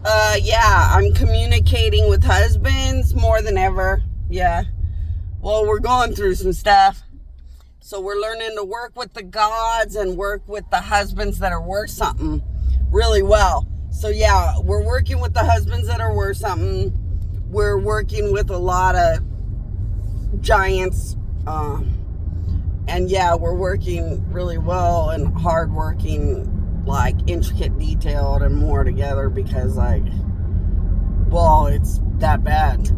Yeah, I'm communicating with husbands more than ever. Yeah. Well, we're going through some stuff. So we're learning to work with the gods and work with the husbands that are worth something really well. So yeah, we're working with the husbands that are worth something. We're working with a lot of giants. And yeah, we're working really well and hard working, like intricate, detailed, and more together because, like, well, it's that bad.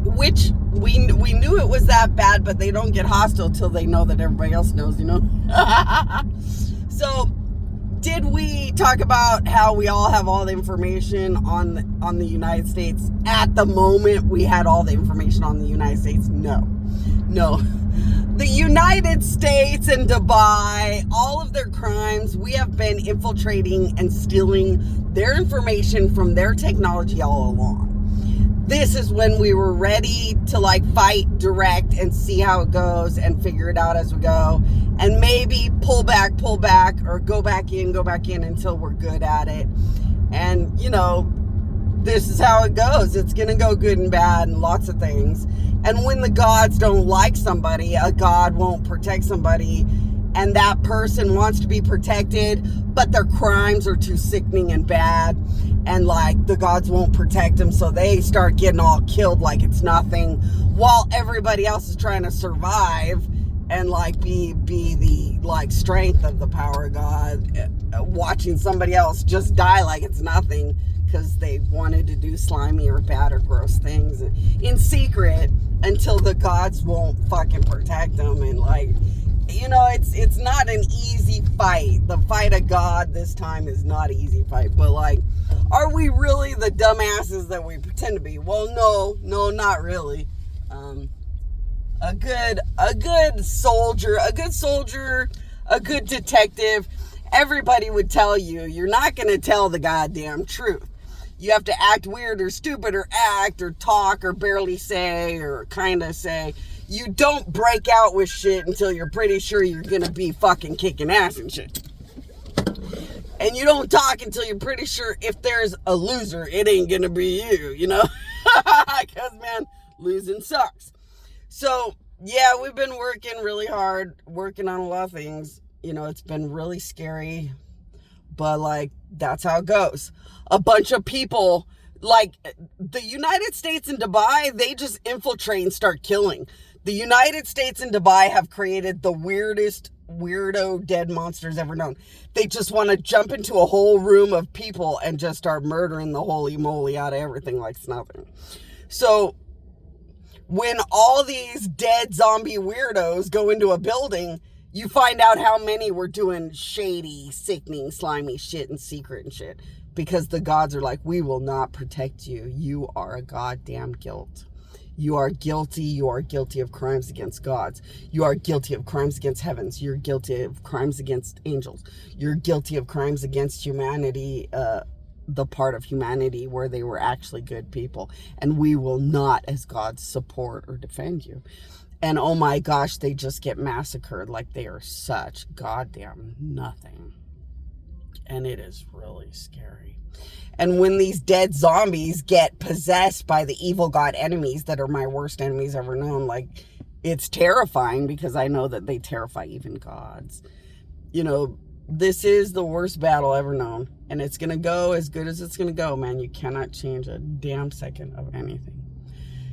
Which we knew it was that bad, but they don't get hostile till they know that everybody else knows, you know? So, did we talk about how we all have all the information on the United States? At the moment, we had all the information on the United States? No. The United States and Dubai, all of their crimes, we have been infiltrating and stealing their information from their technology all along. This is when we were ready to like fight direct and see how it goes and figure it out as we go. And maybe pull back, or go back in until we're good at it. And, you know, this is how it goes. It's going to go good and bad and lots of things. And when the gods don't like somebody, a god won't protect somebody, and that person wants to be protected, but their crimes are too sickening and bad, and like the gods won't protect them, so they start getting all killed like it's nothing, while everybody else is trying to survive and like be the like strength of the power of God, watching somebody else just die like it's nothing because they wanted to do slimy or bad or gross things in secret until the gods won't fucking protect them. And like, you know, it's not an easy fight. The fight of God this time is not an easy fight. But like, are we really the dumbasses that we pretend to be? Well, no, not really. A good soldier, a good detective, everybody would tell you, you're not going to tell the goddamn truth. You have to act weird or stupid or act or talk or barely say or kind of say. You don't break out with shit until you're pretty sure you're going to be fucking kicking ass and shit. And you don't talk until you're pretty sure if there's a loser, it ain't going to be you, you know? Because, man, losing sucks. So, yeah, we've been working really hard, working on a lot of things. You know, it's been really scary, but, like, that's how it goes. A bunch of people, like, the United States and Dubai, they just infiltrate and start killing. The United States and Dubai have created the weirdest, weirdo dead monsters ever known. They just want to jump into a whole room of people and just start murdering the holy moly out of everything like it's nothing. So, when all these dead zombie weirdos go into a building, you find out how many were doing shady, sickening, slimy shit in secret and shit. Because the gods are like, we will not protect you. You are a goddamn guilt. You are guilty. You are guilty of crimes against gods. You are guilty of crimes against heavens. You're guilty of crimes against angels. You're guilty of crimes against humanity, the part of humanity where they were actually good people. And we will not, as gods, support or defend you. And oh my gosh, they just get massacred like they are such goddamn nothing. And it is really scary. And when these dead zombies get possessed by the evil god enemies that are my worst enemies ever known, like, it's terrifying because I know that they terrify even gods. You know, this is the worst battle ever known. And it's going to go as good as it's going to go, man. You cannot change a damn second of anything.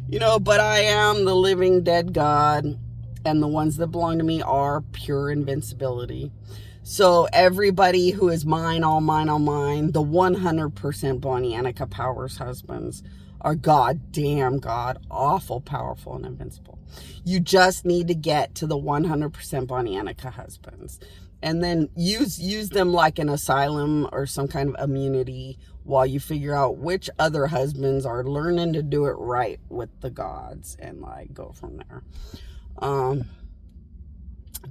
You know, but I am the living dead God. And the ones that belong to me are pure invincibility. So everybody who is mine, all mine, the 100% Bonnie Annika Powers husbands are goddamn God, awful, powerful, and invincible. You just need to get to the 100% Bonnie Annika husbands. And then use them like an asylum or some kind of immunity while you figure out which other husbands are learning to do it right with the gods and like go from there.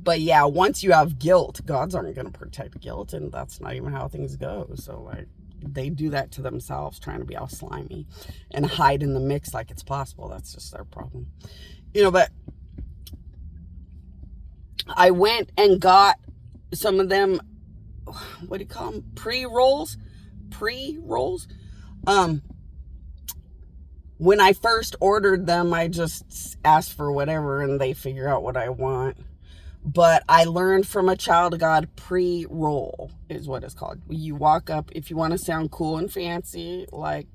But yeah, once you have guilt, gods aren't going to protect guilt, and that's not even how things go. So like, they do that to themselves, trying to be all slimy and hide in the mix like it's possible. That's just their problem. You know, but I went and got some of them, what do you call them? Pre-rolls pre-rolls. When I first ordered them, I just asked for whatever and they figure out what I want. But I learned from a child of God, pre-roll is what it's called. You walk up, if you want to sound cool and fancy, like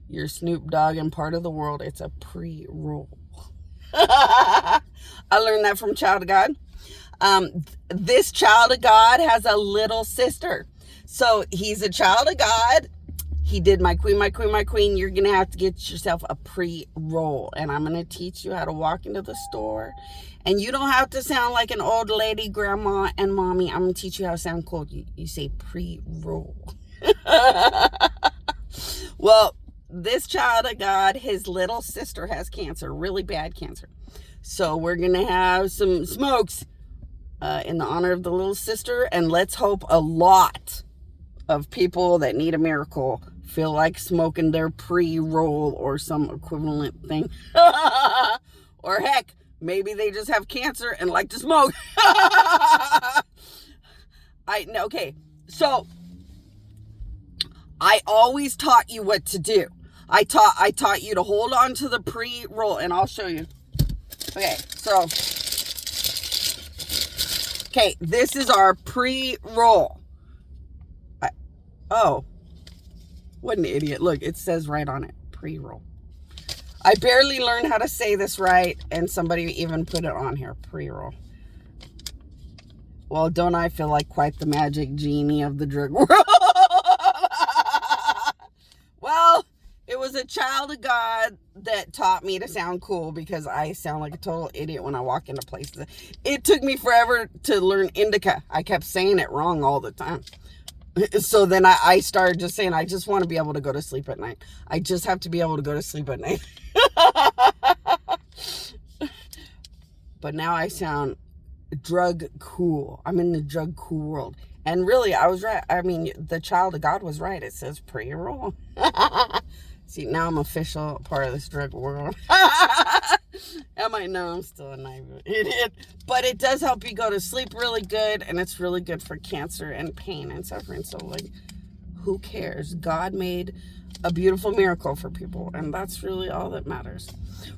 you're Snoop Dogg and part of the world, it's a pre-roll. I learned that from child of God. This child of God has a little sister. So he's a child of God. He did my queen, my queen, my queen. You're going to have to get yourself a pre-roll. And I'm going to teach you how to walk into the store. And you don't have to sound like an old lady, grandma, and mommy. I'm going to teach you how to sound cool. You say pre-roll. Well, this child of God, his little sister has cancer, really bad cancer. So we're going to have some smokes in the honor of the little sister. And let's hope a lot of people that need a miracle feel like smoking their pre-roll or some equivalent thing. Or heck, maybe they just have cancer and like to smoke. Okay, so I always taught you what to do. I taught you to hold on to the pre-roll, and I'll show you. Okay, so this is our pre-roll. Oh, what an idiot. Look, it says right on it, pre-roll. I barely learned how to say this right, and somebody even put it on here, pre-roll. Well, don't I feel like quite the magic genie of the drug world? Well, it was a child of God that taught me to sound cool, because I sound like a total idiot when I walk into places. It took me forever to learn indica. I kept saying it wrong all the time. So then I started just saying, I just want to be able to go to sleep at night. I just have to be able to go to sleep at night. But now I sound drug cool. I'm in the drug cool world. And really, I was right. I mean, the child of God was right. It says pre-roll. See, now I'm official part of this drug world. I might know I'm still a naive idiot. But it does help you go to sleep really good. And it's really good for cancer and pain and suffering. So, like, who cares? God made a beautiful miracle for people. And that's really all that matters.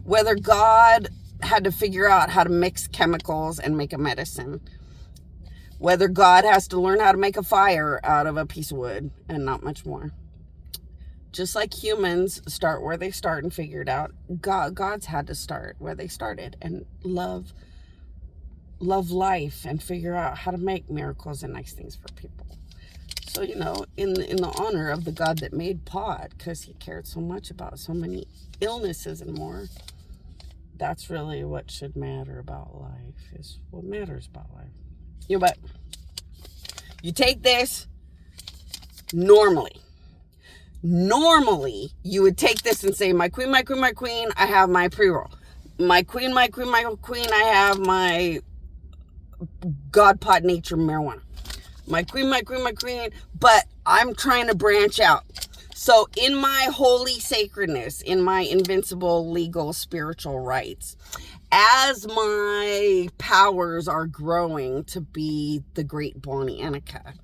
Whether God had to figure out how to mix chemicals and make a medicine. Whether God has to learn how to make a fire out of a piece of wood and not much more. Just like humans start where they start and figure it out, God's had to start where they started and love life and figure out how to make miracles and nice things for people. So, you know, in the honor of the God that made pot, because he cared so much about so many illnesses and more, that's really what should matter about life, is what matters about life. You know, but you take this normally, you would take this and say, my queen, my queen, my queen, I have my pre-roll. My queen, my queen, my queen, I have my God pot nature marijuana. My queen, my queen, my queen, but I'm trying to branch out. So in my holy sacredness, in my invincible, legal, spiritual rights, as my powers are growing to be the great Bonnie Annika,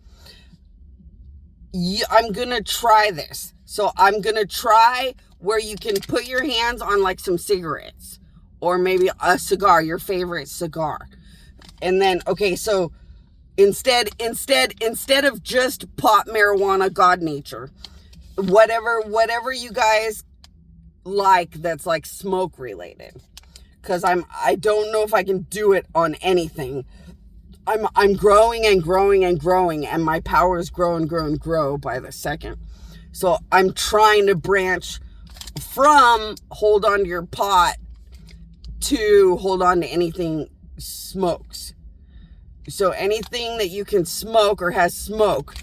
I'm going to try this. So I'm going to try where you can put your hands on like some cigarettes or maybe a cigar, your favorite cigar. And then, okay, so instead of just pot, marijuana, God nature, whatever you guys like that's like smoke related. Because I don't know if I can do it on anything. I'm growing and growing and growing, and my powers grow and grow and grow by the second. So I'm trying to branch from hold on to your pot to hold on to anything smokes. So anything that you can smoke or has smoke,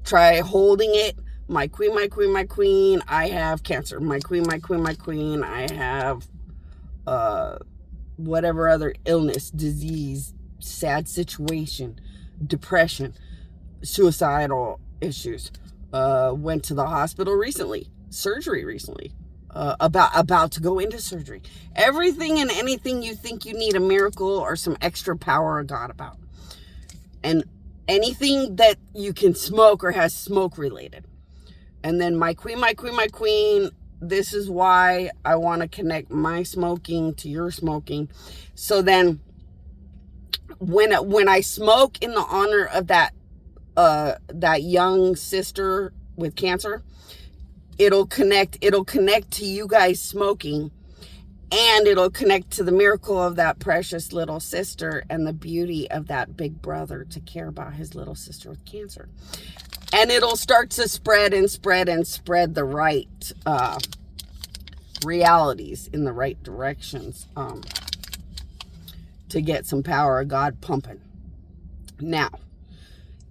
try holding it. My queen, my queen, my queen, I have cancer. My queen, my queen, my queen, I have whatever other illness, disease, sad situation, depression, suicidal issues. Went to the hospital recently, surgery recently, about to go into surgery. Everything and anything you think you need a miracle or some extra power of God about. And anything that you can smoke or has smoke related. And then my queen, this is why I want to connect my smoking to your smoking. So then when I smoke in the honor of that young sister with cancer, it'll connect to you guys smoking, and it'll connect to the miracle of that precious little sister and the beauty of that big brother to care about his little sister with cancer. And it'll start to spread the right realities in the right directions to get some power of God pumping. Now,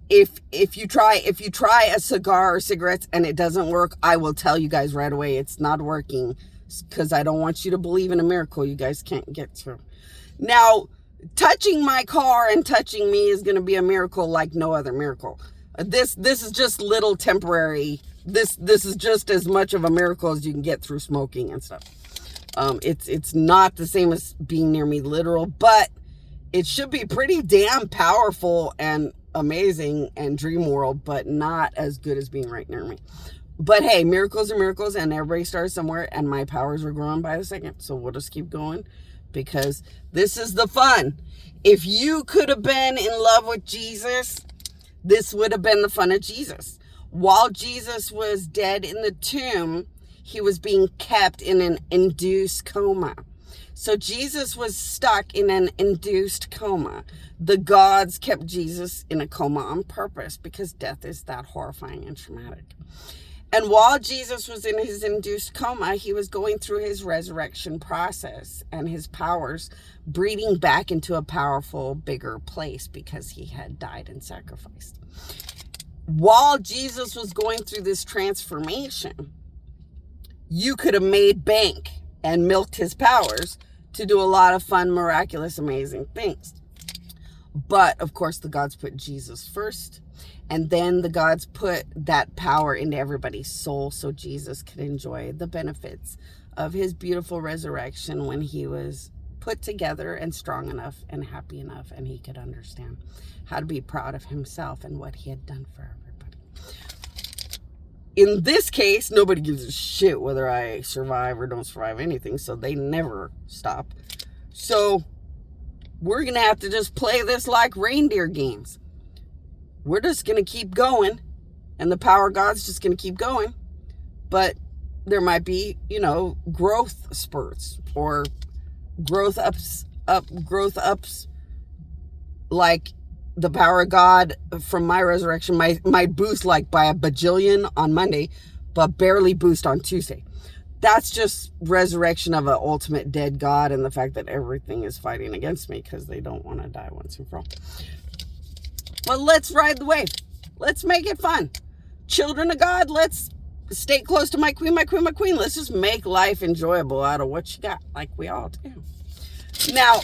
if you try a cigar or cigarettes and it doesn't work, I will tell you guys right away it's not working, because I don't want you to believe in a miracle you guys can't get through. Now, touching my car and touching me is going to be a miracle like no other miracle. This is just little temporary. This is just as much of a miracle as you can get through smoking and stuff. It's not the same as being near me literal, but it should be pretty damn powerful and amazing and dream world, but not as good as being right near me. But hey, miracles are miracles, and everybody starts somewhere, and my powers are growing by the second. So we'll just keep going, because this is the fun. If you could have been in love with Jesus, this would have been the fun of Jesus. While Jesus was dead in the tomb, he was being kept in an induced coma. So Jesus was stuck in an induced coma. The gods kept Jesus in a coma on purpose, because death is that horrifying and traumatic. And while Jesus was in his induced coma, he was going through his resurrection process and his powers breeding back into a powerful, bigger place, because he had died and sacrificed. While Jesus was going through this transformation, you could have made bank and milked his powers to do a lot of fun, miraculous, amazing things. But of course, the gods put Jesus first. And then the gods put that power into everybody's soul, so Jesus could enjoy the benefits of his beautiful resurrection when he was put together and strong enough and happy enough, and he could understand how to be proud of himself and what he had done for everybody. In this case, nobody gives a shit whether I survive or don't survive anything, so they never stop. So we're going to have to just play this like reindeer games. We're just going to keep going, and the power of God's just going to keep going. But there might be, growth spurts or growth ups, like the power of God from my resurrection might boost like by a bajillion on Monday, but barely boost on Tuesday. That's just resurrection of an ultimate dead God, and the fact that everything is fighting against me because they don't want to die once and for all. But let's ride the wave. Let's make it fun. Children of God, let's stay close to my queen, my queen, my queen. Let's just make life enjoyable out of what you got, like we all do. Now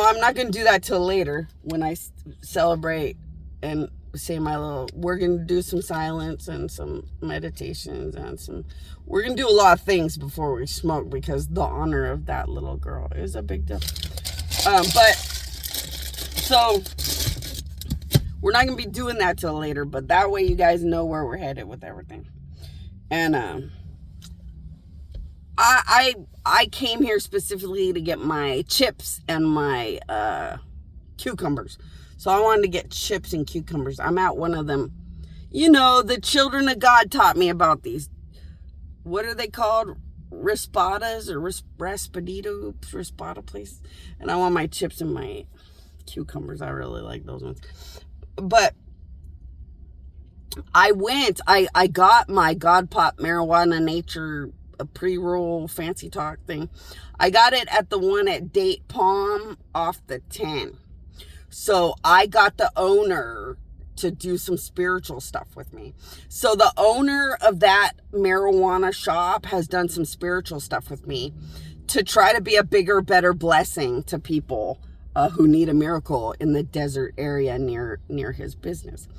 I'm not going to do that till later when I celebrate and say we're going to do some silence and some meditations and we're going to do a lot of things before we smoke, because the honor of that little girl is a big deal. So we're not going to be doing that till later, but that way you guys know where we're headed with everything. And I came here specifically to get my chips and my cucumbers. So I wanted to get chips and cucumbers. I'm at one of them. The children of God taught me about these. What are they called? Raspadas or Raspada place. And I want my chips and my cucumbers. I really like those ones. But I got my God Pop Marijuana Nature pre-roll fancy talk thing. I got it at the one at Date Palm off the 10. So I got the owner to do some spiritual stuff with me. So the owner of that marijuana shop has done some spiritual stuff with me to try to be a bigger, better blessing to people who need a miracle in the desert area near his business.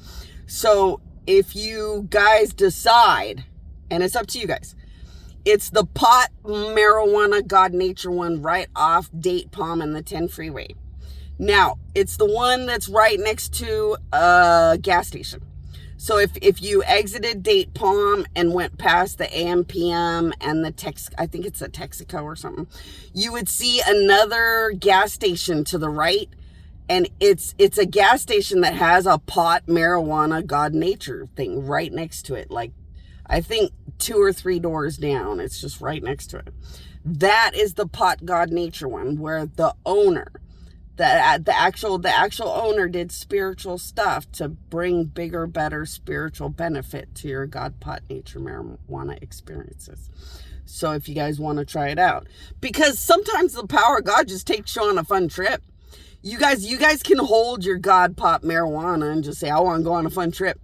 So if you guys decide, and it's up to you guys, it's the pot marijuana God Nature one right off Date Palm and the 10 freeway. Now, it's the one that's right next to a gas station. So if you exited Date Palm and went past the AM/PM and the I think it's a Texaco or something, you would see another gas station to the right, and it's a gas station that has a pot, marijuana, God, nature thing right next to it. Like, I think 2 or 3 doors down. It's just right next to it. That is the pot, God, nature one, where the owner, the actual owner did spiritual stuff to bring bigger, better spiritual benefit to your God, pot, nature, marijuana experiences. So if you guys want to try it out, because sometimes the power of God just takes you on a fun trip. You guys can hold your God, pot, marijuana and just say, I want to go on a fun trip.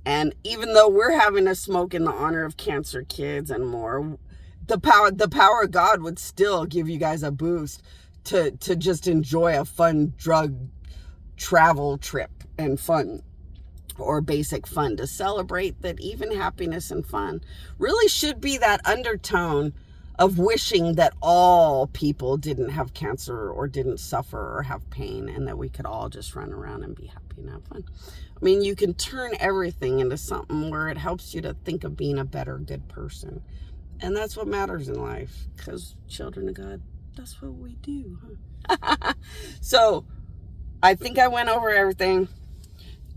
And even though we're having a smoke in the honor of cancer kids and more, the power of God would still give you guys a boost to just enjoy a fun drug travel trip and fun, or basic fun, to celebrate that even happiness and fun really should be that undertone of wishing that all people didn't have cancer or didn't suffer or have pain, and that we could all just run around and be happy and have fun. I mean, you can turn everything into something where it helps you to think of being a better, good person. And that's what matters in life, because children of God, that's what we do. Huh? So I think I went over everything.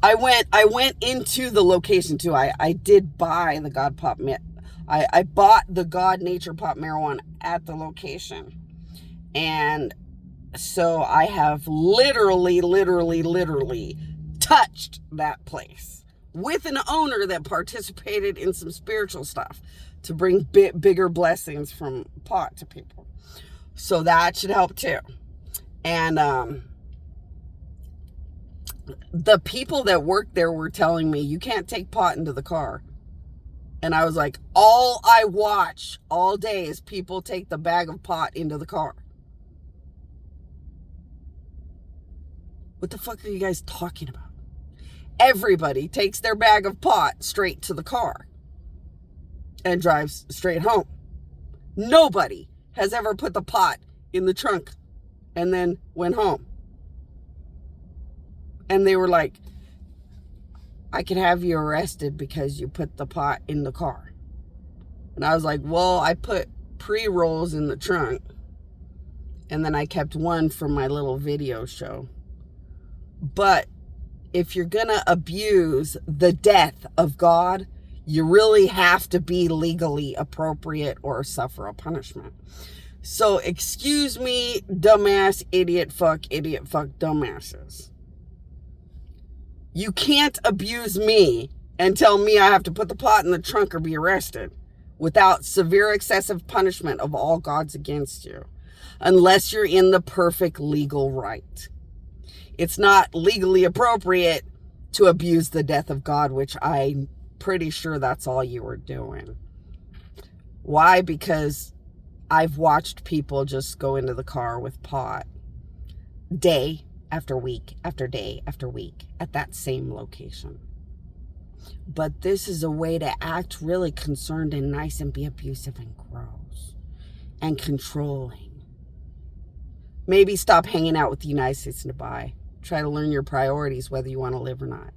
I went into the location too. I did buy the God Pop. I bought the God Nature Pop marijuana at the location. And so I have literally touched that place with an owner that participated in some spiritual stuff to bring bigger blessings from pot to people. So that should help too. And the people that worked there were telling me, you can't take pot into the car. And I was like, all I watch all day is people take the bag of pot into the car. What the fuck are you guys talking about? Everybody takes their bag of pot straight to the car and drives straight home. Nobody has ever put the pot in the trunk and then went home. And they were like, I could have you arrested because you put the pot in the car. And I was like, well, I put pre-rolls in the trunk, and then I kept one for my little video show. But if you're gonna abuse the death of God, you really have to be legally appropriate or suffer a punishment. So excuse me, dumbass, idiot, fuck, dumbasses. You can't abuse me and tell me I have to put the pot in the trunk or be arrested without severe excessive punishment of all gods against you, unless you're in the perfect legal right. It's not legally appropriate to abuse the death of God, which I'm pretty sure that's all you were doing. Why? Because I've watched people just go into the car with pot day after week after day after week at that same location. But this is a way to act really concerned and nice and be abusive and gross and controlling. Maybe stop hanging out with the United States and Dubai. Try to learn your priorities, whether you want to live or not.